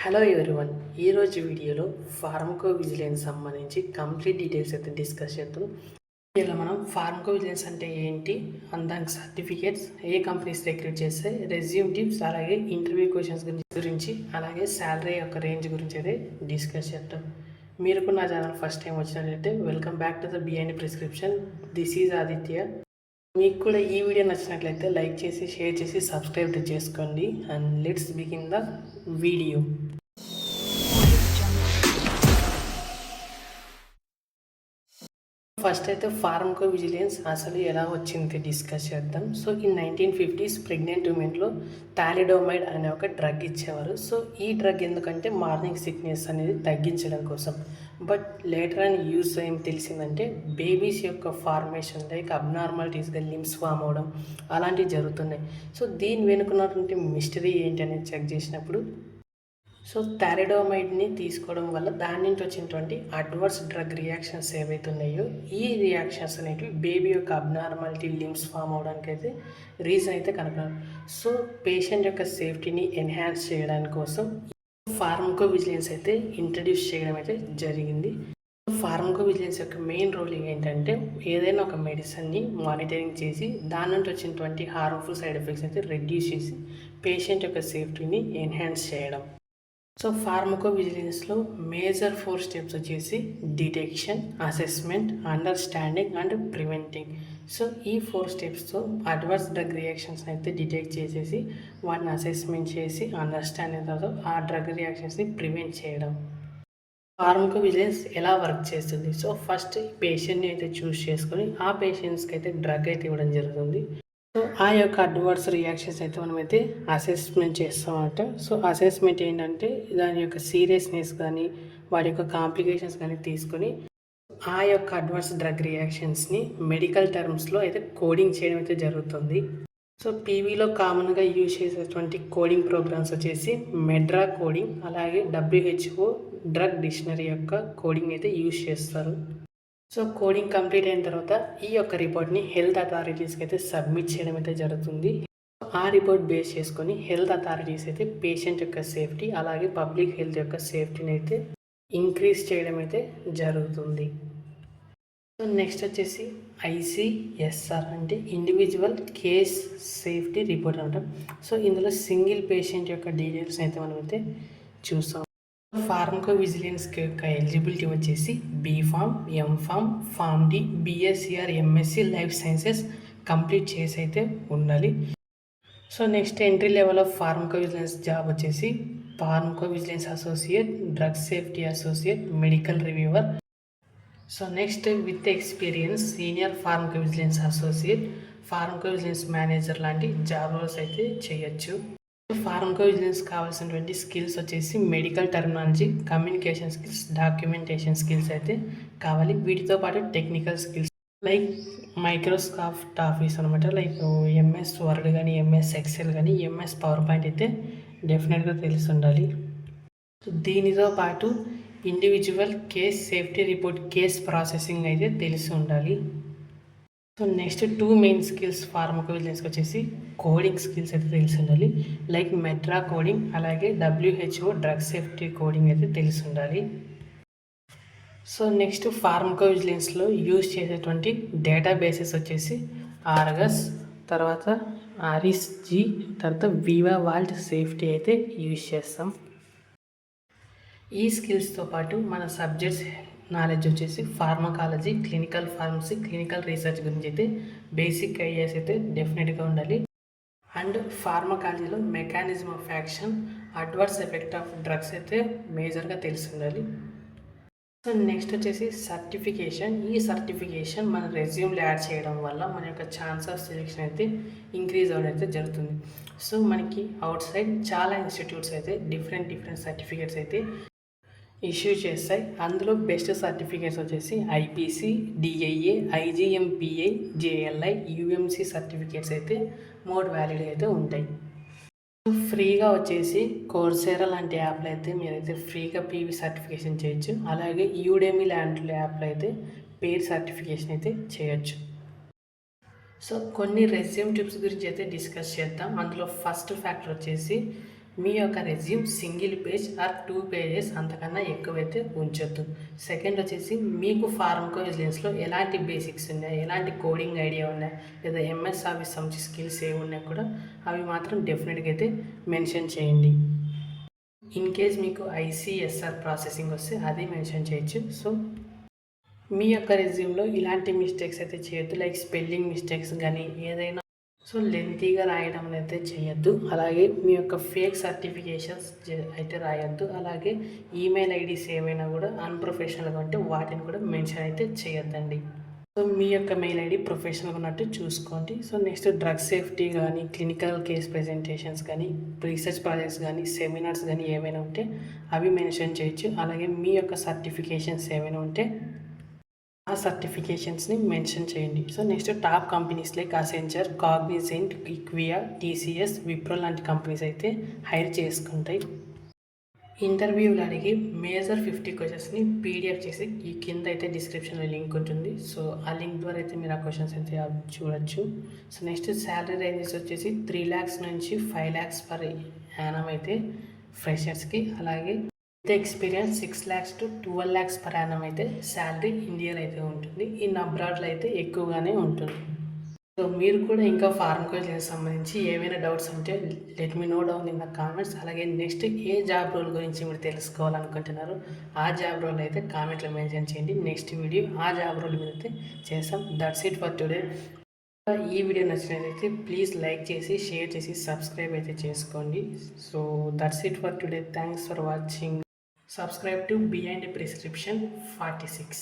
Hello everyone, ఈరోజు వీడియోలో pharmaco vigilance సంబంధించి కంప్లీట్ డీటెయిల్స్ అయితే డిస్కస్ చేద్దాం. ఇలా మనం ఫార్మకో విజిలెన్స్ అంటే ఏంటి, దానికి సర్టిఫికేట్స్, ఏ కంపెనీస్ రిక్రూట్ చేస్తే, రెజ్యూమ్ టిప్స్, అలాగే ఇంటర్వ్యూ క్వశ్చన్స్ గురించి అలాగే శాలరీ యొక్క రేంజ్ గురించి అయితే డిస్కస్ చేద్దాం. మీరు కూడా నా ఛానల్ ఫస్ట్ టైం వచ్చినట్లయితే welcome back to the behind prescription. This is Aditya. మీకు కూడా ఈ వీడియో నచ్చినట్లయితే లైక్ చేసి షేర్ చేసి సబ్స్క్రైబ్ చేసుకోండి. And let's begin the video. First అయితే ఫార్మకో విజిలెన్స్ అసలు ఎలా వచ్చింది డిస్కస్ చేద్దాం. సో ఈ 1950s ప్రెగ్నెంట్ ఉమెన్లో థాలిడోమైడ్ అనే ఒక డ్రగ్ ఇచ్చేవారు. సో ఈ డ్రగ్ ఎందుకంటే మార్నింగ్ సిక్నెస్ అనేది తగ్గించడం కోసం. బట్ లేటర్ అని యూజ్ ఏం తెలిసిందంటే బేబీస్ యొక్క ఫార్మేషన్ లైక్ అబ్నార్మాలిటీస్గా లిమ్స్ ఫామ్ అవడం అలాంటివి జరుగుతున్నాయి. సో దీని వెనుకున్నటువంటి మిస్టరీ ఏంటి అనేది చెక్ చేసినప్పుడు సో థాలిడోమైడ్ని తీసుకోవడం వల్ల దాని నుంచి వచ్చినటువంటి అడ్వర్స్ డ్రగ్ రియాక్షన్స్ ఏవైతే ఉన్నాయో ఈ రియాక్షన్స్ అనేటివి బేబీ యొక్క అబ్నార్మాలిటీ లిమ్స్ ఫామ్ అవడానికి అయితే రీజన్ అయితే కనుగొన్నారు. సో పేషెంట్ యొక్క సేఫ్టీని ఎన్హాన్స్ చేయడానికి కోసం ఫార్మకో విజిలెన్స్ అయితే ఇంట్రడ్యూస్ చేయడం అయితే జరిగింది. ఫార్మకో విజిలెన్స్ యొక్క మెయిన్ రోల్ ఏంటంటే ఏదైనా ఒక మెడిసిన్ని మానిటరింగ్ చేసి దాని నుంచి వచ్చినటువంటి హార్మ్ఫుల్ సైడ్ ఎఫెక్ట్స్ అయితే రెడ్యూస్ చేసి పేషెంట్ యొక్క సేఫ్టీని ఎన్హాన్స్ చేయడం. సో ఫార్మకో విజిలెన్స్లో మేజర్ 4 స్టెప్స్ వచ్చేసి detection, assessment, understanding and preventing. So ఈ 4 స్టెప్స్తో అడ్వర్స్ డ్రగ్ రియాక్షన్స్ అయితే డిటెక్ట్ చేసేసి వాటిని అసెస్మెంట్ చేసి అండర్స్టాండింగ్ తర్వాత ఆ డ్రగ్ రియాక్షన్స్ని ప్రివెంట్ చేయడం. ఫార్మకో విజిలెన్స్ ఎలా వర్క్ చేస్తుంది? సో ఫస్ట్ పేషెంట్ని అయితే చూస్ చేసుకొని ఆ పేషెంట్స్కి అయితే డ్రగ్ అయితే ఇవ్వడం జరుగుతుంది. సో ఆ యొక్క అడ్వర్స్ రియాక్షన్స్ అయితే మనమైతే అసెస్మెంట్ చేస్తామన్నమాట. సో అసెస్మెంట్ ఏంటంటే దాని యొక్క సీరియస్నెస్ కానీ వాటి యొక్క కాంప్లికేషన్స్ కానీ తీసుకొని ఆ యొక్క అడ్వర్స్ డ్రగ్ రియాక్షన్స్ని మెడికల్ టర్మ్స్లో అయితే కోడింగ్ చేయడం అయితే జరుగుతుంది. సో పీవీలో కామన్గా యూజ్ చేసేటువంటి కోడింగ్ ప్రోగ్రామ్స్ వచ్చేసి మెడ్రా కోడింగ్, అలాగే WHO డ్రగ్ డిక్షనరీ యొక్క కోడింగ్ అయితే యూజ్ చేస్తారు. సో కోడింగ్ కంప్లీట్ అయిన తర్వాత ఈ యొక్క రిపోర్ట్ని హెల్త్ అథారిటీస్కి అయితే సబ్మిట్ చేయడం అయితే జరుగుతుంది. ఆ రిపోర్ట్ బేస్ చేసుకొని హెల్త్ అథారిటీస్ అయితే పేషెంట్ యొక్క సేఫ్టీ అలాగే పబ్లిక్ హెల్త్ యొక్క సేఫ్టీని అయితే ఇంక్రీజ్ చేయడం అయితే జరుగుతుంది. సో నెక్స్ట్ వచ్చేసి ICSR అంటే ఇండివిజువల్ కేస్ సేఫ్టీ రిపోర్ట్ అనమాట. సో ఇందులో సింగిల్ పేషెంట్ యొక్క డీటెయిల్స్ అయితే మనం అయితే చూస్తాం. ఫార్మకో విజిలెన్స్కి యొక్క ఎలిజిబిలిటీ వచ్చేసి B.Pharm, M.Pharm, PharmD, BSc, MSc life sciences complete చేసి అయితే ఉండాలి. So next entry level of pharmacovigilance job వచ్చేసి pharmacovigilance associate, drug safety associate, medical reviewer. So next with experience senior pharmacovigilance associate, pharmacovigilance manager లాంటి job roles అయితే చేయొచ్చు. Pharmacovigilance కావాల్సినటువంటి skills వచ్చేసి medical terminology, communication skills, documentation skills అయితే కావాలి. వీటితో పాటు technical skills like Microsoft Office అనమాట, లైక్ MS వర్డ్ కానీ, MS ఎక్సెల్ కానీ, MS పవర్ పాయింట్ అయితే డెఫినెట్గా తెలిసి ఉండాలి. దీనితో పాటు individual case safety report, case processing అయితే తెలిసి ఉండాలి. సో నెక్స్ట్ 2 మెయిన్ స్కిల్స్ ఫార్మకో విజిలెన్స్కి వచ్చేసి కోడింగ్ స్కిల్స్ అయితే తెలిసి ఉండాలి. లైక్ మెడ్రా కోడింగ్ అలాగే WHO డ్రగ్ సేఫ్టీ కోడింగ్ అయితే తెలిసి ఉండాలి. సో నెక్స్ట్ ఫార్మకో విజిలెన్స్లో యూజ్ చేసేటువంటి డేటాబేసెస్ వచ్చేసి ఆర్గస్, తర్వాత ARIS-G, తర్వాత వివా వాల్ట్ సేఫ్టీ అయితే యూజ్ చేస్తాం. ఈ స్కిల్స్తో పాటు మన సబ్జెక్ట్స్ నాలెడ్జ్ వచ్చేసి pharmacology, clinical pharmacy, clinical research గురించి అయితే బేసిక్ ఐడియాస్ అయితే డెఫినెట్గా ఉండాలి. అండ్ ఫార్మకాలజీలో mechanism of action, adverse effect of drugs అయితే మేజర్గా తెలిసి ఉండాలి. సో నెక్స్ట్ వచ్చేసి సర్టిఫికేషన్. ఈ సర్టిఫికేషన్ మన రెజ్యూమ్లో యాడ్ చేయడం వల్ల మన యొక్క ఛాన్స్ ఆఫ్ సెలెక్షన్ అయితే ఇంక్రీజ్ అవ్వడం అయితే జరుగుతుంది. సో మనకి అవుట్ సైడ్ చాలా ఇన్స్టిట్యూట్స్ అయితే డిఫరెంట్ సర్టిఫికేట్స్ అయితే ఇష్యూ చేస్తాయి. అందులో బెస్ట్ సర్టిఫికేట్స్ వచ్చేసి IPC, DIA, IGMPA, JLI, UMC certificates అయితే మోర్ వ్యాలిడ్ అయితే ఉంటాయి. ఫ్రీగా వచ్చేసి కోర్సేరా లాంటి యాప్లో అయితే మీరైతే ఫ్రీగా PV సర్టిఫికేషన్ చేయొచ్చు. అలాగే యూడెమీ లాంటి యాప్లో అయితే పెయిడ్ సర్టిఫికేషన్ అయితే చేయొచ్చు. సో కొన్ని రెజ్యూమ్ టిప్స్ గురించి అయితే డిస్కస్ చేద్దాం. అందులో ఫస్ట్ ఫ్యాక్టర్ వచ్చేసి మీ యొక్క resume single page or 2 pages అంతకన్నా ఎక్కువైతే ఉంచొద్దు. సెకండ్ వచ్చేసి మీకు ఫార్మకోవిజిలెన్స్‌లో ఎలాంటి బేసిక్స్ ఉన్నాయి, ఎలాంటి కోడింగ్ ఐడియా ఉన్నాయి, లేదా ఎంఎస్ ఆఫీస్ సంబంధించి స్కిల్స్ ఏవి ఉన్నాయి కూడా అవి మాత్రం డెఫినెట్గా అయితే మెన్షన్ చేయండి. ఇన్ కేస్ మీకు ఐసీఎస్ఆర్ ప్రాసెసింగ్ వస్తే అది మెన్షన్ చేయొచ్చు. సో మీ యొక్క రెజ్యూమ్లో ఇలాంటి మిస్టేక్స్ అయితే చేయొద్దు, లైక్ స్పెల్లింగ్ మిస్టేక్స్ కానీ ఏదైనా సో లెంతీగా రాయడం అయితే చేయొద్దు. అలాగే మీ యొక్క ఫేక్ సర్టిఫికేషన్స్ అయితే రాయొద్దు. అలాగే ఈమెయిల్ ఐడీస్ ఏమైనా కూడా అన్ప్రొఫెషనల్గా ఉంటే వాటిని కూడా మెన్షన్ అయితే చేయొద్దండి. సో మీ యొక్క మెయిల్ ఐడి ప్రొఫెషనల్గా ఉన్నట్టు చూసుకోండి. సో నెక్స్ట్ డ్రగ్ సేఫ్టీ కానీ, క్లినికల్ కేస్ ప్రెజెంటేషన్స్ కానీ, రీసెర్చ్ ప్రాజెక్ట్స్ కానీ, సెమినార్స్ కానీ ఏమైనా ఉంటే అవి మెన్షన్ చేయొచ్చు. అలాగే మీ యొక్క సర్టిఫికేషన్స్ ఏమైనా ఉంటే ఆ సర్టిఫికేషన్స్ని మెన్షన్ చేయండి. So next top companies like Accenture, Cognizant, IQVIA, TCS, Wipro లాంటి కంపెనీస్ అయితే హైర్ చేసుకుంటాయి. ఇంటర్వ్యూలు అడిగి మేజర్ 50 క్వశ్చన్స్ని పీడిఎఫ్ చేసి ఈ కింద అయితే డిస్క్రిప్షన్లో లింక్ ఉంటుంది. సో ఆ లింక్ ద్వారా అయితే మీరు ఆ క్వశ్చన్స్ అయితే చూడొచ్చు. సో నెక్స్ట్ శాలరీ రేంజెస్ వచ్చేసి 3 lakhs నుంచి 5 lakhs పర్ యానం అయితే ఫ్రెషర్స్కి, అలాగే experience 6 lakhs to 12 lakhs per annum అయితే శాలరీ ఇండియాలో అయితే ఉంటుంది. ఇన్ అబ్రాడ్లో అయితే ఎక్కువగానే ఉంటుంది. సో మీరు కూడా ఇంకా ఫార్మకోవిజిలెన్స్ సంబంధించి ఏమైనా డౌట్స్ ఉంటే let me know down in the comments. అలాగే నెక్స్ట్ ఏ జాబ్ రోల్ గురించి మీరు తెలుసుకోవాలనుకుంటున్నారు ఆ జాబ్ రోల్ అయితే కామెంట్లో మెన్షన్ చేయండి. నెక్స్ట్ వీడియో ఆ జాబ్ రోల్ మీద అయితే చేస్తాం. That's it for today. ఈ వీడియో నచ్చినట్లయితే ప్లీజ్ లైక్ చేసి, షేర్ చేసి, సబ్స్క్రైబ్ అయితే చేసుకోండి. So that's it for today. Thanks for watching. Subscribe to Behind a Prescription 46.